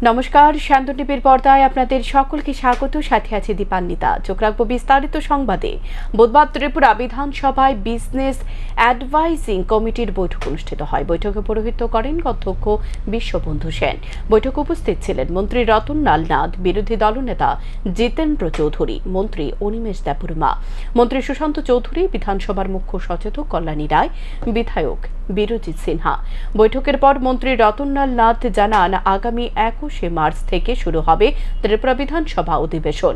নমস্কার, শান্ত টিভির পর্দায় আপনাদের সকলকে স্বাগত। সাথে আছে দীপান্বিতা। চোখ রাখবো বিস্তারিত সংবাদে। বুধবার ত্রিপুরা বিধানসভায় বিজনেস অ্যাডভাইজিং কমিটির বৈঠক অনুষ্ঠিত হয়। বৈঠকে পৌরোহিত্য করেন অধ্যক্ষ বিশ্ববন্ধু সেন। বৈঠকে উপস্থিত ছিলেন মন্ত্রী রতনলাল নাথ, বিরোধী দলনেতা জিতেন্দ্র চৌধুরী, মন্ত্রী অনিমেষ দেববর্মা, মন্ত্রী সুশান্ত চৌধুরী, বিধানসভার মুখ্য সচেতক কল্যাণী রায়, বিধায়ক বিরজিৎ সিনহা। বৈঠকের পর মন্ত্রী রতনলাল নাথ জানান, আগামী 21শে মার্চ থেকে শুরু হবে ত্রিপুরা বিধানসভা অধিবেশন।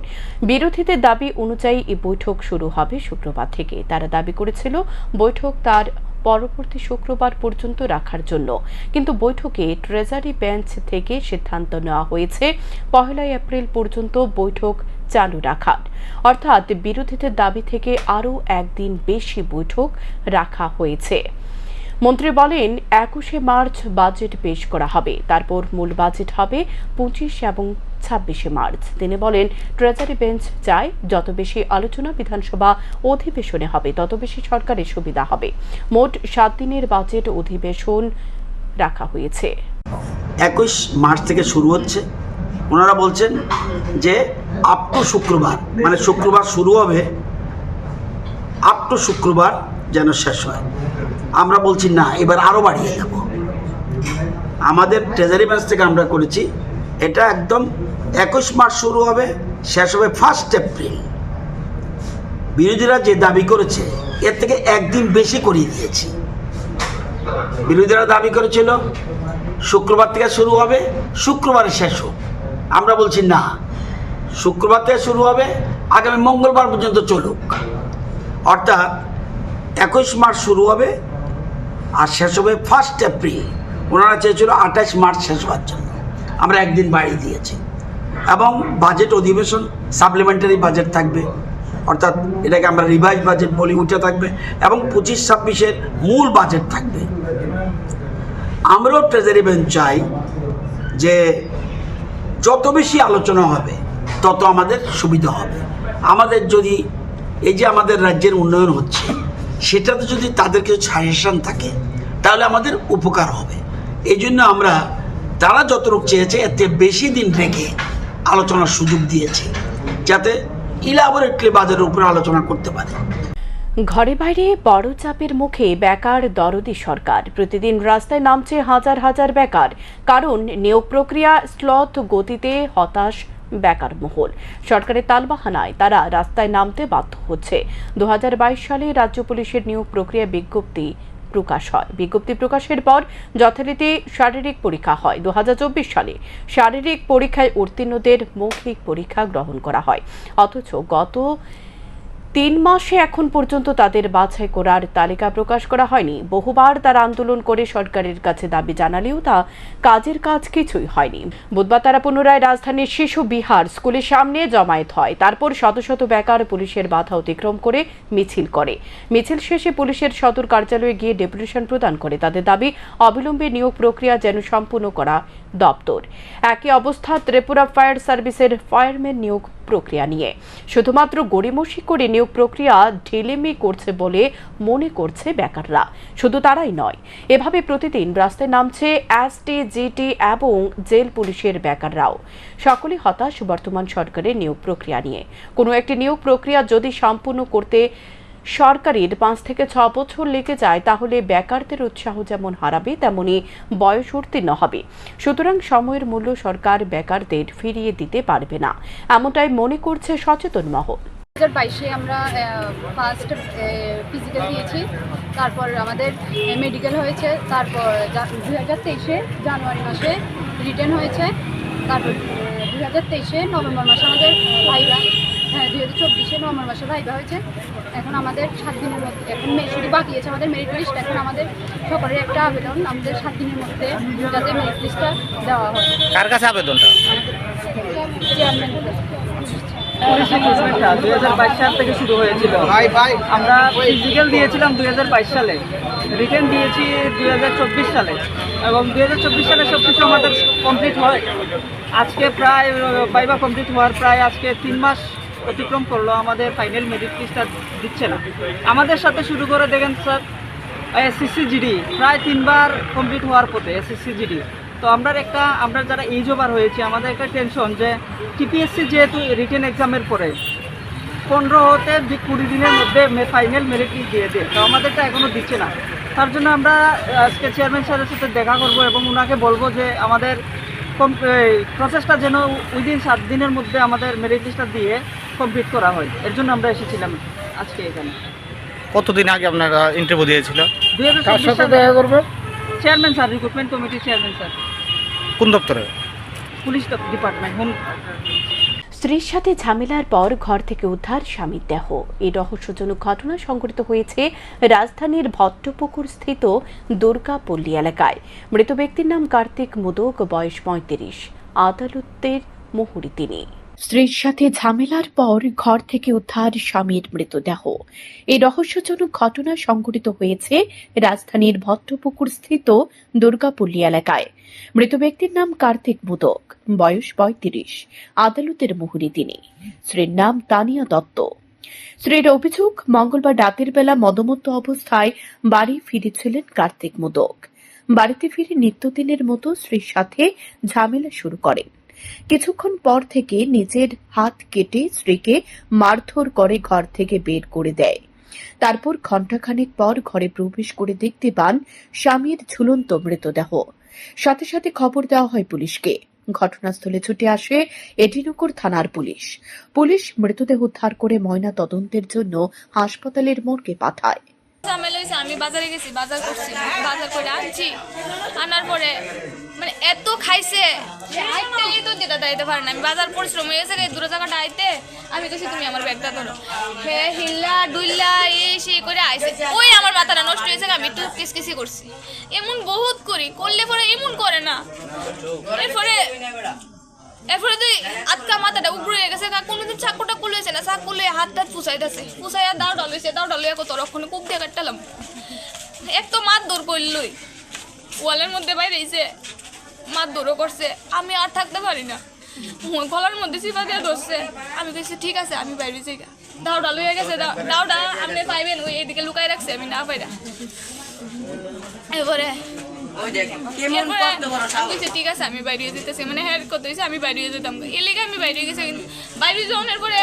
বিরোধীদের দাবি অনুযায়ী এই বৈঠক শুরু হবে শুক্রবার থেকে। তারা দাবি করেছিল বৈঠক তার পরবর্তী শুক্রবার পর্যন্ত রাখার জন্য, কিন্তু বৈঠকে ট্রেজারি বেঞ্চ থেকে সিদ্ধান্ত নেওয়া হয়েছে 1 এপ্রিল পর্যন্ত বৈঠক চালু রাখার। অর্থাৎ বিরোধীদের দাবি থেকে আরও একদিন বেশি বৈঠক রাখা হয়েছে। মন্ত্রী বলেন, 21শে মার্চ বাজেট পেশ করা হবে, তারপর মূল বাজেট হবে 25 এবং 26শে মার্চ। তিনি বলেন, ট্রেজারি বেঞ্চ চায় যত বেশি আলোচনা বিধানসভা অধিবেশনে হবে তত বেশি সরকারের সুবিধা হবে। মোট 7 দিনের বাজেট অধিবেশন রাখা হয়েছে। 21 মার্চ থেকে শুরু হচ্ছে। ওনারা বলছেন যে আপ টু শুক্রবার, মানে শুক্রবার শুরু হবে, আপ টু শুক্রবার যেন শেষ হয়। আমরা বলছি না, এবার আরও বাড়িয়ে দেব। আমাদের ট্রেজারি বেঞ্চ থেকে আমরা করেছি এটা একদম 21 মার্চ শুরু হবে, শেষ হবে 1 এপ্রিল। বিরোধীরা যে দাবি করেছে এর থেকে একদিন বেশি করিয়ে দিয়েছি। বিরোধীরা দাবি করেছিল শুক্রবার থেকে শুরু হবে, শুক্রবারে শেষ হোক। আমরা বলছি না, শুক্রবার থেকে শুরু হবে, আগামী মঙ্গলবার পর্যন্ত চলুক। অর্থাৎ 21 মার্চ শুরু হবে আর শেষ হবে 1 এপ্রিল। ওনারা চেয়েছিল 28 মার্চ শেষ হওয়ার জন্য, আমরা একদিন বাড়িয়ে দিয়েছি। এবং বাজেট অধিবেশন সাপ্লিমেন্টারি বাজেট থাকবে, অর্থাৎ এটাকে আমরা রিভাইজ বাজেট বলি, উঠে থাকবে, এবং 25-26-এর মূল বাজেট থাকবে। আমরাও ট্রেজারি বেঞ্চ চাই যে যত বেশি আলোচনা হবে তত আমাদের সুবিধা হবে। আমাদের যদি এই যে আমাদের রাজ্যের উন্নয়ন হচ্ছে সেটাতে যদি তাদের কিছু সাজেশন থাকে তাহলে আমাদের উপকার হবে। এই জন্য আমরা তারা যতটুকু চেয়েছে এতে বেশি দিন রেখে আলোচনার সুযোগ দিয়েছি, যাতে ইলাবোরেটলি বাজারের উপরে আলোচনা করতে পারে। ঘরে বাইরে বড় চাপের মুখে বেকার দরদি সরকার। প্রতিদিন রাস্তায় নামছে হাজার হাজার বেকার। কারণ নিয়োগ প্রক্রিয়া স্লথ গতিতে হতাশ বেকার মহল। সরকারের তালবাহানায় তারা রাস্তায় নামতে বাধ্য হচ্ছে। 2022 সালে রাজ্য পুলিশের নিয়োগ প্রক্রিয়া বিজ্ঞপ্তি প্রকাশ হয়। বিজ্ঞপ্তি প্রকাশের পর যথারীতি শারীরিক পরীক্ষা হয়। 2024 সালে শারীরিক পরীক্ষায় উত্তীর্ণদের মৌখিক পরীক্ষা গ্রহণ করা হয়। অথচ গত 3 মাসে এখন পর্যন্ত তাদের বাছাই করার তালিকা প্রকাশ করা হয়নি। বহুবার তারা আন্দোলন করে সরকারের কাছে দাবি জানালেও তা কাজের কাজ কিছুই হয়নি। বুধবার তারা পুনরায় রাজধানীর শিশু বিহার স্কুলের সামনে জমায়েত হয়। তারপর শত শত বেকার পুলিশের বাধা অতিক্রম করে মিছিল করে। মিছিল শেষে পুলিশের সদর কার্যালয়ে গিয়ে ডেপুটেশন প্রদান করে। তাদের দাবি, অবিলম্বে নিয়োগ প্রক্রিয়া যেন সম্পূর্ণ করা দপ্তর। একই অবস্থা ত্রিপুরা ফায়ার সার্ভিসের ফায়ারম্যান নিয়োগ প্রক্রিয়া নিয়ে। শুধুমাত্র গড়িমসি করে নিয়োগ প্রক্রিয়া ঢিলেমি করছে বলে মনে করছে বেকাররা। শুধু তারাই নয়, এভাবে প্রতিদিন রাস্তায় নামছে এসটি, জিটি এবং জেল পুলিশের বেকাররাও। সকলে হতাশ বর্তমান সরকারের নিয়োগ প্রক্রিয়া নিয়ে। কোনো একটি নিয়োগ প্রক্রিয়া যদি সম্পূর্ণ করতে সরকারের 5 থেকে 6 বছর লেগে যায়, তাহলে বেকারদের উৎসাহ যেমন হারাবে তেমনি বয়স উত্তীর্ণ হবে। সুতরাং সময়ের মূল্য সরকার বেকারদের ফিরিয়ে দিতে পারবে না, এমনটাই মনে করছে সচেতন মহল। 2022-এ আমরা ফার্স্ট ফিজিক্যাল দিয়েছি, তারপর আমাদের মেডিকেল হয়েছে, তারপর 2023-এ জানুয়ারি মাসে রিটার্ন হয়েছে, তারপর 2023-এ নভেম্বর মাসে আমাদের ভাইবা, 2024-এ নভেম্বর মাসে ভাইবা হয়েছে। এখন আমাদের 7 দিনের মধ্যে, এখন শুধু বাকি আছে আমাদের মেরিট লিস্ট। এখন আমাদের সকলের একটা আবেদন, আমাদের 7 দিনের মধ্যে যাতে মেরিট লিস্টটা দেওয়া হয়। কার কাছে আবেদনটা? চেয়ারম্যান। পুলিশ রিক্রুটমেন্টটা 2022 সাল থেকে শুরু হয়েছিল। আমরা ফিজিক্যাল দিয়েছিলাম 2022 সালে, রিটার্ন দিয়েছি 2024 সালে, এবং 2024 সালে সব কিছু আমাদের কমপ্লিট হয়। আজকে প্রায় ভাইবা কমপ্লিট হওয়ার প্রায় আজকে 3 মাস অতিক্রম করলো, আমাদের ফাইনাল মেরিট লিস্টটা দিচ্ছে না। আমাদের সাথে শুরু করে দেখেন স্যার, এসএসসি জিডি প্রায় 3 বার কমপ্লিট হওয়ার পথে। এসএসসি জিডি তো আমরা যারা এজ ওভার হয়েছে আমাদের একটা টেনশন যে টিপিএসসি যেহেতু রিটেন এক্সামের পরে 15 হতে 20 দিনের মধ্যে ফাইনাল মেরিট লিস্ট দিয়ে দেয়, তো আমাদেরটা এখনও দিচ্ছে না। তার জন্য আমরা আজকে চেয়ারম্যান স্যারের সাথে দেখা করব এবং ওনাকে বলবো যে আমাদের প্রসেসটা যেন উইদিন 7 দিনের মধ্যে আমাদের মেরিট লিস্টটা দিয়ে কমপ্লিট করা হয়। এর জন্য আমরা এসেছিলাম আজকে এখানে। কতদিন আগে আপনারা ইন্টারভিউ দিয়েছিল? 2024 সালে দেখা করবে চেয়ারম্যান স্যার, রিক্রুটমেন্ট কমিটির চেয়ারম্যান স্যার। কোন দপ্তরে? Police department, home. স্ত্রীর সাথে ঝামেলার পর ঘর থেকে উদ্ধার স্বামীর দেহ। এই রহস্যজনক ঘটনা সংঘটিত হয়েছে রাজধানীর ভট্টপুকুর স্থিত দুর্গাপল্লী এলাকায়। মৃত ব্যক্তির নাম কার্তিক মোদক, বয়স 35। আদালতের মুহুরি তিনি। স্ত্রীর সাথে ঝামেলার পর ঘর থেকে উদ্ধার স্বামীর মৃতদেহ। এই রহস্যজনক ঘটনা সংঘটিত হয়েছে রাজধানীর ভট্টপুকুর স্থিত দুর্গাপল্লী এলাকায়। মৃত ব্যক্তির নাম কার্তিক মোদক, বয়স 35। আদালতের মুহুরি তিনি। স্ত্রীর নাম তানিয়া দত্ত। স্ত্রীর অভিযোগ, মঙ্গলবার রাতের বেলা মদমত্ত অবস্থায় বাড়ি ফিরেছিলেন কার্তিক মোদক। বাড়িতে ফিরে নিত্যদিনের মতো স্ত্রীর সাথে ঝামেলা শুরু করেন। কিছুক্ষণ পর থেকে নিজের হাত কেটে স্ত্রীকে মারধর করে ঘর থেকে বের করে দেয়। তারপর ঘণ্টাখানেক পর ঘরে প্রবেশ করে দেখতে পান স্বামীর ঝুলন্ত মৃতদেহ। সাথে সাথে খবর দেওয়া হয় পুলিশকে। ঘটনাস্থলে ছুটে আসে এডিনগর থানার পুলিশ। পুলিশ মৃতদেহ উদ্ধার করে ময়না তদন্তের জন্য হাসপাতালের মর্গে পাঠায়। ঝামেলা হয়েছে, আমি বাজারে গেছি, বাজার করছি, বাজার করে আনছি। আনার পরে মানে এত খাইছে, আইতে তো যেটা দাইতে পারে না। আমি বাজার পরিশ্রম হয়ে গেছে দূরে জায়গাটা আইতে, আমি কেছি তুমি আমার ব্যাগটা ধরো। হে হিল্লা ডুল্লা এই সেই করে আইছে, ওই আমার মাথাটা নষ্ট হয়েছে। আমি একটু কিসকিসি করছি, এমন বহুত করি, করলে পরে এমন করে না। এরপরে তুই আটকা মাথাটা উপরে হয়ে গেছে, কোনোদিন চাকুটা খুলেছে না, চাকু লুয়ে হাতটা ফুসাইতেছে, ফুসাইয়া দাও ডালুইছে, দাও ডালুয়া কত রক্ষণে কূপ দিয়ে কাটলাম। এক তো মাত দৌড় করলই, ওয়ালের মধ্যে বাইরেছে, মাত দৌড়ও করছে। আমি আর থাকতে পারি না, গলার মধ্যে চিপা দিয়ে ধরছে। আমি বলছি ঠিক আছে, আমি বাইরে যাই। দাও ডাল হয়ে গেছে, দাওটা আপনি পাইবেন, ওই এদিকে লুকাই রাখছে, আমি না পাইরা। এবারে ঠিক আছে আমি বাইরে যেতেছি, মানে হ্যাঁ কত হয়েছে আমি বাইরে যেতাম, এর লেগে আমি বাইরে গেছি। বাইরে যাওয়ার পরে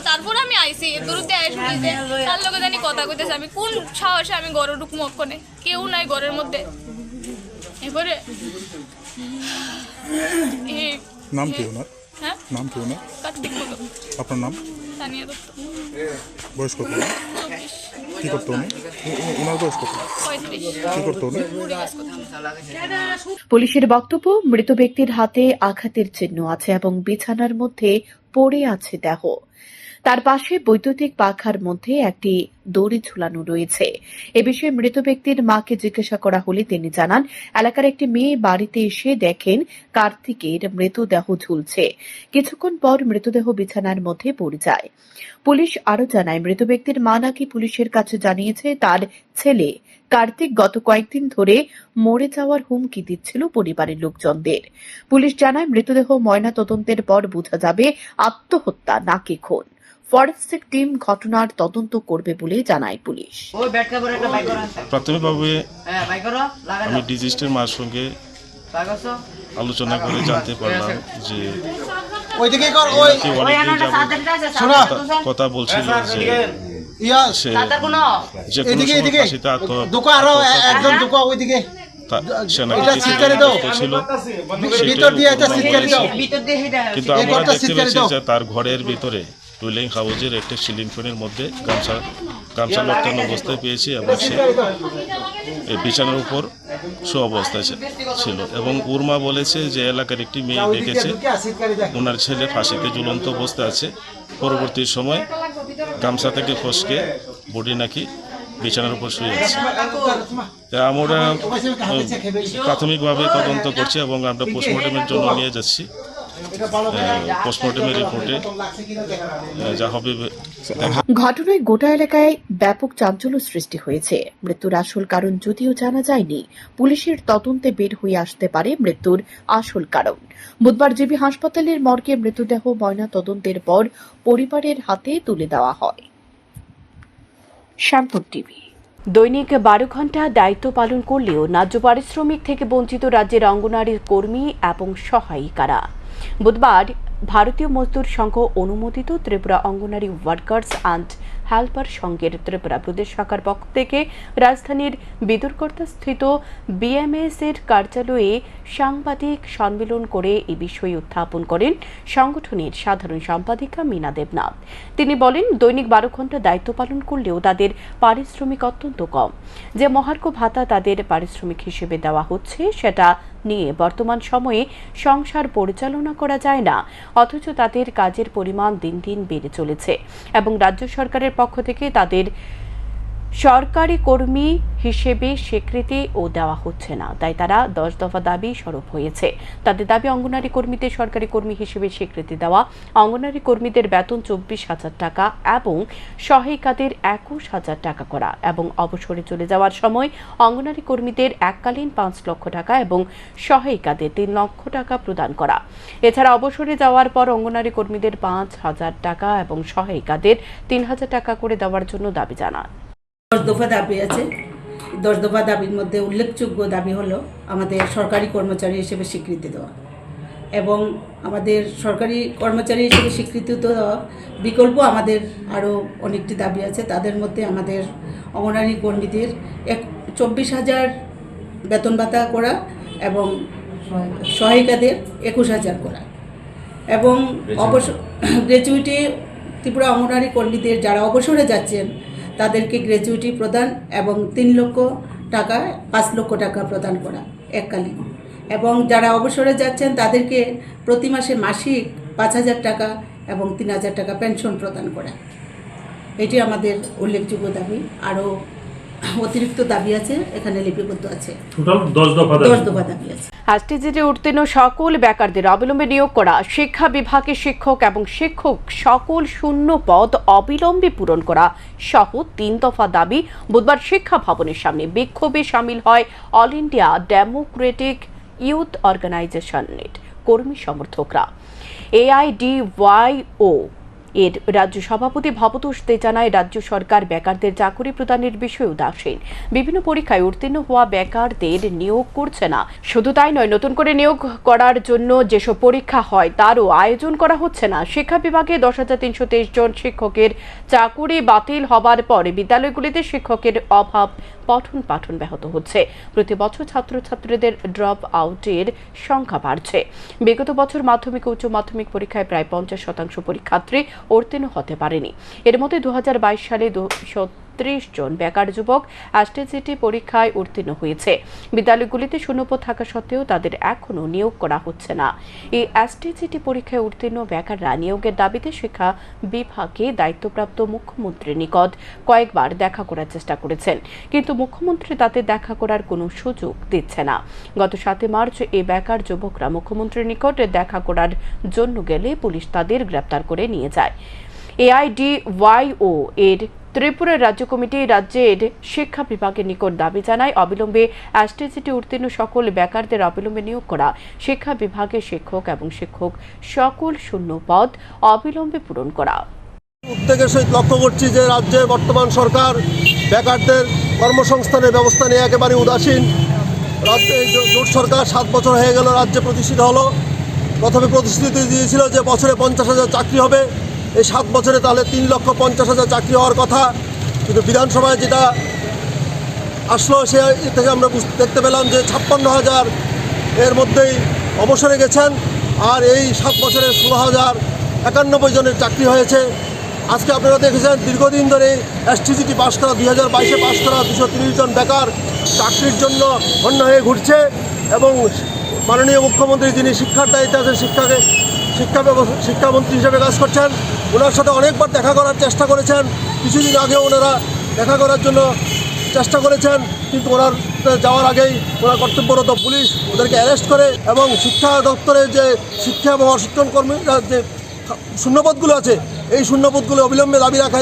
তারপর আমি আইসি দূরতে শুনতে তার লোকে জানি কথা কইতেছে। আমি কোন সাহসে আমি ঘরে ঢুকবো, ওখানে কেউ নাই ঘরের মধ্যে। এরপরে নাম কি ওনার? হ্যাঁ নাম কি ওনার? কার্তিক মোদক। আপনার নাম? তানিয়া দত্ত। বয়স কত? 24। কি করতো উনি? ওনার বয়স কত? 35। কি করতো উনি? মুড়ি গাছ করতাম। পুলিশের বক্তব্য, মৃত ব্যক্তির হাতে আঘাতের চিহ্ন আছে এবং বিছানার মধ্যে পড়ে আছে দেহ। তার পাশে বৈদ্যুতিক পাখার মধ্যে একটি দড়ি ঝুলানো রয়েছে। এ বিষয়ে মৃত ব্যক্তির মাকে জিজ্ঞাসা করা হলে তিনি জানান, এলাকার একটি মেয়ে বাড়িতে এসে দেখেন কার্তিকের মৃতদেহ ঝুলছে। কিছুক্ষণ পর মৃতদেহ বিছানার মধ্যে পড়ে যায়। পুলিশ আরও জানায়, মৃত ব্যক্তির মা নাকি পুলিশের কাছে জানিয়েছে তার ছেলে কার্তিক গত কয়েকদিন ধরে মরে যাওয়ার হুমকি দিচ্ছিল পরিবারের লোকজনদের। পুলিশ জানায়, মৃতদেহ ময়না তদন্তের পর বোঝা যাবে আত্মহত্যা নাকি খুন। ফরেনসিক টিম ঘটনার তদন্ত করবে বলে জানায় পুলিশ। প্রাথমিকভাবে আমি ডিজিস্টের মার সঙ্গে আলোচনা করে জানতে পারলাম যে কথা বলছিল যে সে যে কোনো সময় ফাঁসিতে কিন্তু আমরা দেখতে পেয়েছি যে তার ঘরের ভিতরে টুইলিং হাউজের একটা সিলিং ফ্যানের মধ্যে গামছা লটকানো অবস্থায় পেয়েছি এবং সে বিছানার উপর শো অবস্থায় ছিল এবং উর্মা বলেছে যে এলাকার একটি মেয়ে দেখেছে ওনার ছেলে ফাঁসিতে ঝুলন্ত অবস্থায় আছে। পরবর্তী সময় গামছা থেকে ফসকে বডি নাকি বিছানার উপর শুয়ে আছে। আমরা প্রাথমিকভাবে তদন্ত করছি এবং আমরা পোস্টমর্টমের জন্য নিয়ে যাচ্ছি। পোস্টমর্টমের রিপোর্টে যা হবে। ঘটনায় গোটা এলাকায় ব্যাপক চাঞ্চল্য সৃষ্টি হয়েছে। মৃত্যুর আসল কারণ যদিও জানা যায়নি, পুলিশের তদন্তে বের হয়ে আসতে পারে মৃত্যুর আসল কারণ। বুধবার জিবি হাসপাতালের মর্গে মৃতদেহ ময়না তদন্তের পর পরিবারের হাতে তুলে দেওয়া হয়। শ্যামপুর টিভি। দৈনিক 12 ঘন্টা দায়িত্ব পালন করলেও ন্যায্য পারিশ্রমিক থেকে বঞ্চিত রাজ্যের অঙ্গনারী কর্মী এবং সহায়িকারা। বুধবার ভারতীয় মজদুর সংঘ অনুমোদিত ত্রিপুরা অঙ্গনারী ওয়ার্কার্স অ্যান্ড হেল্পার সংঘের ত্রিপুরা প্রদেশ শাখার পক্ষ থেকে রাজধানীর বিদুরকর্তা স্থিত বিএমএস এর কার্যালয়ে সাংবাদিক সম্মেলন করে এই বিষয়ে উত্থাপন করেন সংগঠনের সাধারণ সম্পাদিকা মীনা দেবনাথ। তিনি বলেন, দৈনিক 12 ঘন্টা দায়িত্ব পালন করলেও তাদের পারিশ্রমিক অত্যন্ত কম। যে মহার্ঘ ভাতা তাদের পারিশ্রমিক হিসেবে দেওয়া হচ্ছে সেটা নিয়ে বর্তমান সময়ে সংসার পরিচালনা করা যায় না, অথচ তাদের কাজের পরিমাণ দিন দিন বেড়ে চলেছে এবং রাজ্য সরকারের পক্ষ থেকে তাদের সরকারি কর্মী হিসেবে স্বীকৃতি ও দেওয়া হচ্ছে না। তাই তারা 10 দফা দাবি স্বরূপ হয়েছে। তাদের দাবি অঙ্গনারী কর্মীদের সরকারি কর্মী হিসেবে স্বীকৃতি দেওয়া, অঙ্গনারী কর্মীদের বেতন 24,000 টাকা এবং সহায়িকাদের 21,000 টাকা করা এবং অবসরে চলে যাওয়ার সময় অঙ্গনারী কর্মীদের এককালীন 5 লক্ষ টাকা এবং সহায়িকাদের 3 লক্ষ টাকা প্রদান করা। এছাড়া অবসরে যাওয়ার পর অঙ্গনারী কর্মীদের 5,000 টাকা এবং সহায়িকাদের 3,000 টাকা করে দেওয়ার জন্য দাবি জানান। 10 দফা দাবি আছে। 10 দফা দাবির মধ্যে উল্লেখযোগ্য দাবি হলো আমাদের সরকারি কর্মচারী হিসেবে স্বীকৃতি দেওয়া এবং আমাদের সরকারি কর্মচারী হিসেবে স্বীকৃতি দেওয়া বিকল্প আমাদের আরও অনেকটি দাবি আছে। তাদের মধ্যে আমাদের অঙ্গনারী কর্মীদের 24,000 বেতন ভাতা করা এবং সহায়িকাদের 21,000 করা এবং গ্র্যাচুইটি ত্রিপুরা অঙ্গনারী কর্মীদের যারা অবসরে যাচ্ছেন তাদেরকে গ্র্যাচুইটি প্রদান এবং 3 লক্ষ টাকা 5 লক্ষ টাকা প্রদান করা এককালীন এবং যারা অবসরে যাচ্ছেন তাদেরকে প্রতি মাসে মাসিক 5,000 টাকা এবং 3,000 টাকা পেনশন প্রদান করা। এটি আমাদের উল্লেখযোগ্য দাবি। আরও অতিরিক্ত দাবি আছে, এখানে লিপিবদ্ধ আছে। টোটাল 10 দফা দাবি আছে। এসটিজিতে উত্তীর্ণ সকল বেকারদের অবিলম্বে নিয়োগ করা, শিক্ষা বিভাগে শিক্ষক এবং শিক্ষক সকল শূন্য পদ অবিলম্বে পূরণ করা সহ 3 দফা দাবি বুধবার শিক্ষা ভবনের সামনে বিক্ষোভে সামিল হয় অল ইন্ডিয়া ডেমোক্রেটিক ইউথ অর্গানাইজেশনের কর্মী সমর্থকরা। AIDYO এর রাজ্য সভাপতি ভবতোষ দে জানায়, রাজ্য সরকার বেকারদের চাকরি প্রদানের বিষয়ে উদাসীন। বিভিন্ন পরীক্ষায় উত্তীর্ণ হওয়া বেকারদের নিয়োগ করছে না। শুধু তাই নয়, নতুন করে নিয়োগ করার জন্য যেসব পরীক্ষা হয় তারও আয়োজন করা হচ্ছে না। শিক্ষা বিভাগে 10,323 জন শিক্ষকের চাকরি বাতিল হবার পরে বিদ্যালয়গুলিতে শিক্ষকের অভাব, পঠন পাঠন ব্যাহত হচ্ছে। প্রতি বছর ছাত্রছাত্রীদের ড্রপ আউটের সংখ্যা বাড়ছে। বিগত বছর মাধ্যমিক ও উচ্চ মাধ্যমিক পরীক্ষায় প্রায় 50% পরীক্ষার্থী উত্তীর্ণ হতে পারেনি। এর মধ্যে 2022 সালে 230 জন বেকার যুবক এসটিজিটি পরীক্ষায় উত্তীর্ণ হয়েছে। বিদ্যালয়গুলিতে শূন্যপদ থাকা সত্ত্বেও তাদের এখনও নিয়োগ করা হচ্ছে না। এই এসটিজিটি পরীক্ষায় উত্তীর্ণ বেকাররা নিয়োগের দাবিতে শিক্ষা বিভাগে দায়িত্বপ্রাপ্ত মুখ্যমন্ত্রীর নিকট কয়েকবার দেখা করার চেষ্টা করেছেন, কিন্তু মুখ্যমন্ত্রী তাদের দেখা করার কোনো সুযোগ দিচ্ছে না। গত 7 মার্চ এই বেকার যুবকরা মুখ্যমন্ত্রীর নিকট দেখা করার জন্য গেলে পুলিশ তাদের গ্রেপ্তার করে নিয়ে যায়। AIDYO এর ত্রিপুরা রাজ্য কমিটি রাজ্যের শিক্ষা বিভাগের নিকট দাবি জানায়, অবিলম্বে এসটিজিটি উত্তীর্ণ সকল বেকারদের অবিলম্বে নিয়োগ করা, শিক্ষা বিভাগের শিক্ষক এবং শিক্ষক সকল শূন্য পদ অবিলম্বে পূরণ করা। উদ্যোগের সহিত লক্ষ্য করছি যে রাজ্যে বর্তমান সরকার বেকারদের কর্মসংস্থানের ব্যবস্থা নিয়ে একেবারে উদাসীন। রাজ্যে জোট সরকার 7 বছর হয়ে গেল রাজ্যে প্রতিষ্ঠিত হলো। প্রথমে প্রতিশ্রুতি দিয়েছিল যে বছরে 50,000 চাকরি হবে। এই 7 বছরে তাহলে 3,50,000 চাকরি হওয়ার কথা, কিন্তু বিধানসভায় যেটা আসলো সে থেকে আমরা দেখতে পেলাম যে 56,000 এর মধ্যেই অবসরে গেছেন। আর এই 7 বছরে 16,091 জনের চাকরি হয়েছে। আজকে আপনারা দেখেছেন দীর্ঘদিন ধরে এসটিজিটি পাশ করা 2022-এ পাশ করা 230 জন বেকার চাকরির জন্য অন্য হয়ে ঘুরছে এবং মাননীয় মুখ্যমন্ত্রী যিনি শিক্ষার দায়িত্বে আছেন, শিক্ষামন্ত্রী হিসেবে কাজ করছেন, ওনার সাথে অনেকবার দেখা করার চেষ্টা করেছেন। কিছুদিন আগেও ওনারা দেখা করার জন্য চেষ্টা করেছেন, কিন্তু ওনার যাওয়ার আগেই ওনার কর্তব্যরত পুলিশ ওদেরকে অ্যারেস্ট করে এবং শিক্ষা দপ্তরের যে শিক্ষা এবং অশিক্ষণ কর্মীরা যে শূন্যপদগুলো আছে এই শূন্যপদগুলো অবিলম্বে দাবি রাখা,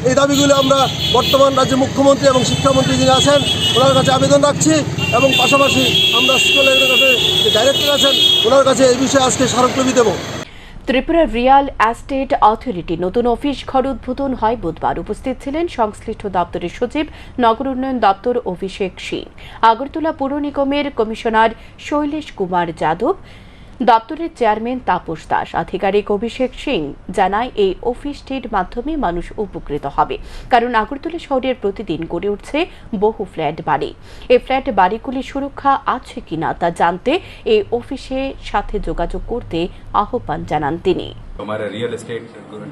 এই দাবিগুলো আমরা বর্তমান রাজ্যের মুখ্যমন্ত্রী এবং শিক্ষামন্ত্রী যিনি আছেন ওনার কাছে আবেদন রাখছি এবং পাশাপাশি আমরা স্কুলের কাছে যে ডাইরেক্টর আছেন ওনার কাছে এই বিষয়ে আজকে স্মারকলিপি দেব। ত্রিপুরা রিয়াল এস্টেট অথরিটি নতুন অফিস ঘর উদ্বোধন হয় বুধবার। উপস্থিত ছিলেন সংশ্লিষ্ট দপ্তরের সচিব নগর উন্নয়ন দপ্তর অভিষেক সিং, আগরতলা পৌর নিগমের কমিশনার শৈলেশ কুমার যাদব, দপ্তরের চেয়ারম্যান তাপস দাস। আধিকারিক অভিষেক সিং জানায়, এই অফিসটির মাধ্যমে মানুষ উপকৃত হবে, কারণ আগরতলা শহরের প্রতিদিন গড়ে উঠছে বহু ফ্ল্যাট বাড়ি। এই ফ্ল্যাট বাড়িগুলির সুরক্ষা আছে কিনা তা জানতে এই অফিসের সাথে যোগাযোগ করতে আহ্বান জানান তিনি। हमारा रियल एस्टेट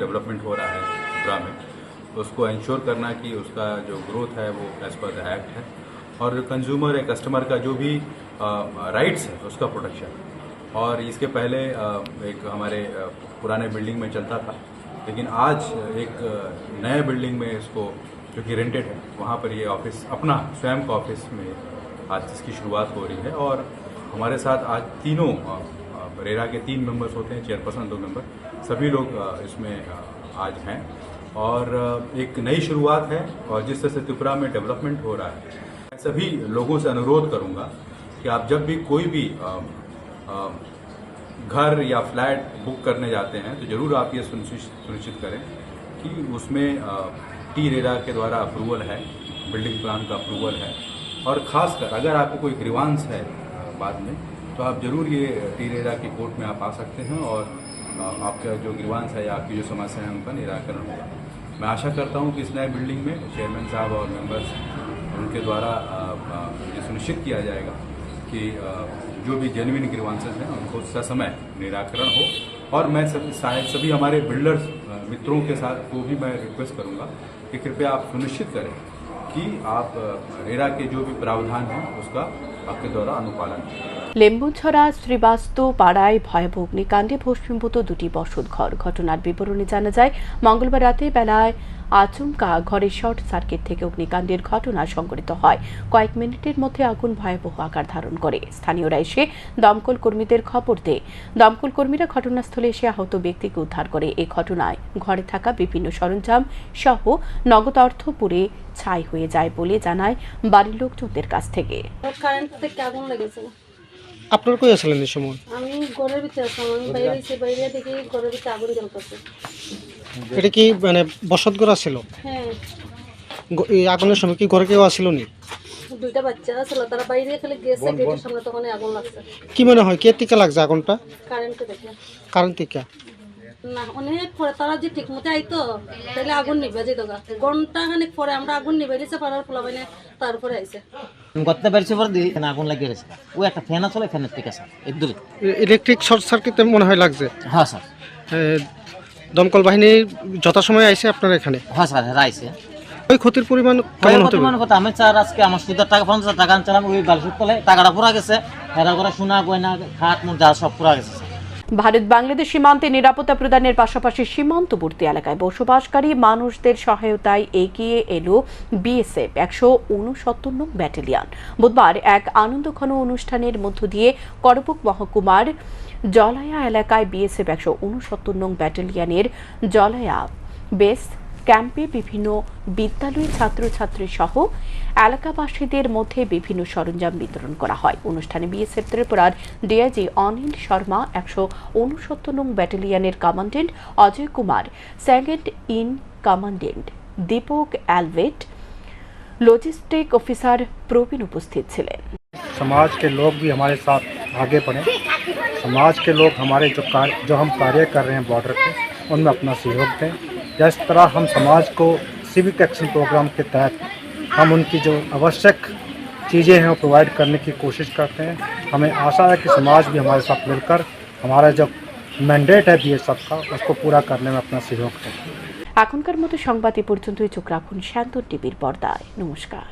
डेवलपमेंट हो रहा है त्रिपुरा में, उसको इंश्योर करना कि उसका जो ग्रोथ है वो एज पर द एक्ट है, और कंज्यूमर या कस्टमर का जो भी राइट्स है उसका प्रोटेक्शन। और इसके पहले एक हमारे पुराने बिल्डिंग में चलता था, लेकिन आज एक नए बिल्डिंग में इसको जो कि रेंटेड है वहाँ पर ये ऑफिस अपना स्वयं का ऑफिस में आज इसकी शुरुआत हो रही है। और हमारे साथ आज तीनों रेरा के 3 मेंबर्स होते हैं, चेयरपर्सन 2 मेंबर, सभी लोग इसमें आज हैं। और एक नई शुरुआत है, और जिस तरह से त्रिपुरा में डेवलपमेंट हो रहा है, मैं सभी लोगों से अनुरोध करूंगा कि आप जब भी कोई भी घर या फ्लैट बुक करने जाते हैं तो ज़रूर आप ये सुनिश्चित करें कि उसमें टी रेरा के द्वारा अप्रूवल है, बिल्डिंग प्लान का अप्रूवल है। और ख़ासकर अगर आपको कोई ग्रीवांस है बाद में, तो आप ज़रूर ये टी रेरा की कोर्ट में आप आ सकते हैं, और आपका जो ग्रीवांस है या आपकी जो समस्या है उनका निराकरण होगा। मैं आशा करता हूँ कि इस नए बिल्डिंग में चेयरमैन साहब और मेंबर्स उनके द्वारा ये सुनिश्चित किया जाएगा कि जो भी जेन्युइन ग्रीवांसेस हैं उनको समय निराकरण हो। और मैं सभी हमारे बिल्डर्स मित्रों के साथ को भी मैं रिक्वेस्ट करूंगा कि कृपया आप सुनिश्चित करें कि आप रेरा के जो भी प्रावधान हैं उसका आपके द्वारा अनुपालन करें। লেম্বুছড়া শ্রীবাস্তু পাড়ায় ভয়াবহ অগ্নিকাণ্ডে ভস্মীভূত 2টি বসতঘর। ঘটনার বিবরণে জানা যায়, মঙ্গলবার রাতে বেলায় আচমকা ঘরের শর্ট সার্কিট থেকে অগ্নিকাণ্ডের ঘটনা সংঘটিত হয়। কয়েক মিনিটের মধ্যে আগুন ভয়াবহ আকার ধারণ করে। স্থানীয়রা এসে দমকল কর্মীদের খবর দেয়। দমকল কর্মীরা ঘটনাস্থলে এসে আহত ব্যক্তিকে উদ্ধার করে। এই ঘটনায় ঘরে থাকা বিভিন্ন সরঞ্জাম সহ নগদ অর্থ পুড়ে ছাই হয়ে যায় বলে জানায় বাড়ির লোকজনদের কাছ থেকে। কারেন্ট থেকে আগুন লেগেছে। আপনার কই আসলেন এই সময়? আমি ঘরের ভিতরে ছিলাম, আমি বাইরে দেখি ঘরের ভিতরে আগুন জ্বলতেছে। এটা কি মানে বসত ঘর ছিল? হ্যাঁ। এই আগুনের সময় কি ঘরে কেউ আসলো নি? 2টা বাচ্চা ছিল, তারা বাইরে খেলে গেছে, গেটের সামনে তখন আগুন লাগছে। কি মনে হয় কে থেকে লাগছে আগুনটা? কারেন্টে দেখে। কারেন্ট থেকে না, অনেক পরে তারা যে ঠিক মতো আইতো তাহলে আগুন নিভে যেত। ঘন্টা খানিক পরে আমরা আগুন নিভে দিয়েছে, পাড়ার পোলাপাইনে তারপরে আইছে। করতে পারছি পরে দিয়ে আগুন লাগিয়ে গেছে। ও একটা ফ্যান আছে, ফ্যানের থেকে স্যার একদম ইলেকট্রিক শর্ট সার্কিটে মনে হয় লাগছে। হ্যাঁ স্যার। দমকল বাহিনী যথাসময়ে আইছে আপনার এখানে? হ্যাঁ স্যার, হ্যাঁ আইছে। ওই ক্ষতির পরিমাণ কেমন হতে পারে? কথা আমি স্যার আজকে আমার সুদের টাকা 50,000 টাকা আনছিলাম, ওই বালসুর তলে টাকাটা পুরা গেছে। হেরা করে সোনা গয়না খাট মোট যা সব পুরা গেছে। ভারত বাংলাদেশ সীমান্তে নিরাপত্তা প্রদানের পাশাপাশি সীমান্তবর্তী এলাকায় বসবাসকারী মানুষদের সহায়তায় এগিয়ে এলো বিএসএফ 169 নং ব্যাটালিয়ন। বুধবার এক আনন্দঘন অনুষ্ঠানের মধ্য দিয়ে করবুক মহকুমার জলায়া এলাকায় বিএসএফ 169 নং ব্যাটালিয়নের জলায়া বেস ক্যাম্পে বিভিন্ন বিদ্যালয়ের ছাত্রছাত্রী সহ এলাকাবাসীদের মধ্যে বিভিন্ন সরঞ্জাম বিতরণ করা হয়। অনুষ্ঠানে বিএসএফ ত্রিপুরার ডিআইজি অনিল শর্মা, 169 নং ব্যাটালিয়নের commandant Ajay Kumar, second in commandant Deepak অ্যালভেট, লজিস্টিক অফিসার প্রবীণ উপস্থিত ছিলেন। समाज के लोग भी हमारे साथ आगे बढ़े। समाज के लोग हमारे जो हम कार्य कर रहे हैं बॉर्डर पे, उनमें अपना सहयोग दें। जिस तरह हम समाज को सिविक एक्शन प्रोग्राम के तहत हम उनकी जो आवश्यक चीज़ें हैं वो प्रोवाइड करने की कोशिश करते हैं। हमें आशा है कि समाज भी हमारे साथ मिलकर हमारा जो मैंडेट है बीएसएफ का उसको पूरा करने में अपना सहयोग दें। এখনকার মতো সংবাদ এ পর্যন্তই। চোখ রাখুন শান্ত টিভির পর্দায়। নমস্কার।